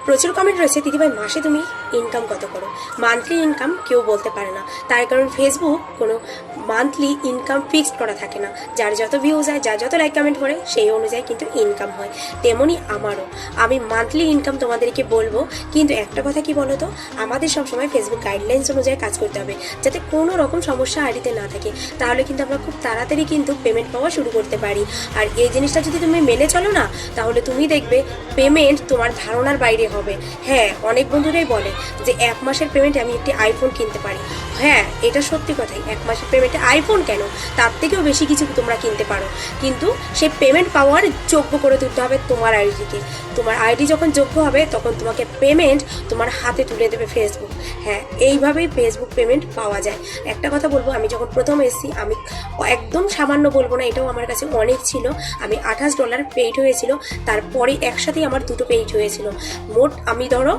প্রচুর কমেন্ট রয়েছে, দিদিভাই মাসে তুমি ইনকাম কত করো? মান্থলি ইনকাম কেউ বলতে পারে না, তার কারণ ফেসবুক কোনো মান্থলি ইনকাম ফিক্সড করা থাকে না। যার যত ভিউজ হয়, যার যত লাইক কমেন্ট করে, সেই অনুযায়ী কিন্তু ইনকাম হয়। তেমনই আমারও, আমি মান্থলি ইনকাম তোমাদেরকে বলবো, কিন্তু একটা কথা কি বলো তো, আমাদের সবসময় ফেসবুক গাইডলাইন্স অনুযায়ী কাজ করতে হবে, যাতে কোনো রকম সমস্যা আইডিতে না থাকে। তাহলে কিন্তু আমরা খুব তাড়াতাড়ি কিন্তু পেমেন্ট পাওয়া শুরু করতে পারি। আর এই জিনিসটা যদি তুমি মেনে চলো না, তাহলে তুমি দেখবে পেমেন্ট তোমার ধারণার বাইরে হবে। হ্যাঁ, অনেক বন্ধুরাই বলে যে 1 মাসের পেমেন্টে আমি একটি আইফোন কিনতে পারি। হ্যাঁ, এটা সত্যি কথাই, 1 মাসের পেমেন্টে আইফোন কেন, তার থেকেও বেশি কিছু তোমরা কিনতে পারো। কিন্তু সেই পেমেন্ট পাওয়ার যোগ্য করে তুলতে হবে তোমার আইডিকে। তোমার আইডি যখন যোগ্য হবে, তখন তোমাকে পেমেন্ট তোমার হাতে তুলে দেবে ফেসবুক। হ্যাঁ, এইভাবেই ফেসবুক পেমেন্ট পাওয়া যায়। একটা কথা বলবো, আমি যখন প্রথম এসেছি, আমি একদম সামান্য বলবো না, এটাও আমার কাছে অনেক ছিল। আমি $28 পেইড হয়েছিল, তারপরে একসাথেই আমার 2টো পেইড হয়েছিল। মোট আমি ধরো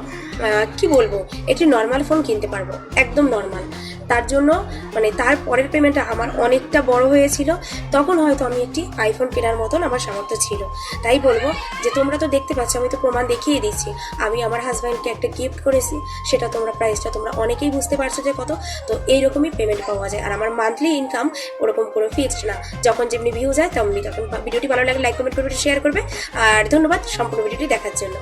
কি বলবো, একটি নর্মাল ফোন কিনতে পারবো, একদম নর্মাল। তার জন্য মানে তার পরের পেমেন্টটা আমার অনেকটা বড় হয়েছিল, তখন হয়তো আমি একটি আইফোন কেনার মতন আমার সামর্থ্য ছিল। তাই বলবো যে তোমরা তো দেখতে পাচ্ছ, আমি তো প্রমাণ দেখিয়ে দিচ্ছি। আমি আমার হাজব্যান্ডকে একটা গিফট করেছি, সেটা তোমরা প্রাইসটা তোমরা অনেকেই বুঝতে পারছো যে কত। তো এইরকমই পেমেন্ট পাওয়া যায়। আর আমার মান্থলি ইনকাম ওরকম কোনো ফিক্সড না, যখন যেমনি ভিউ যায় তেমনি। তখন ভিডিওটি ভালো লাগলে লাইক কমেন্ট করবে, শেয়ার করবে। আর ধন্যবাদ সম্পূর্ণ ভিডিওটি দেখার জন্য।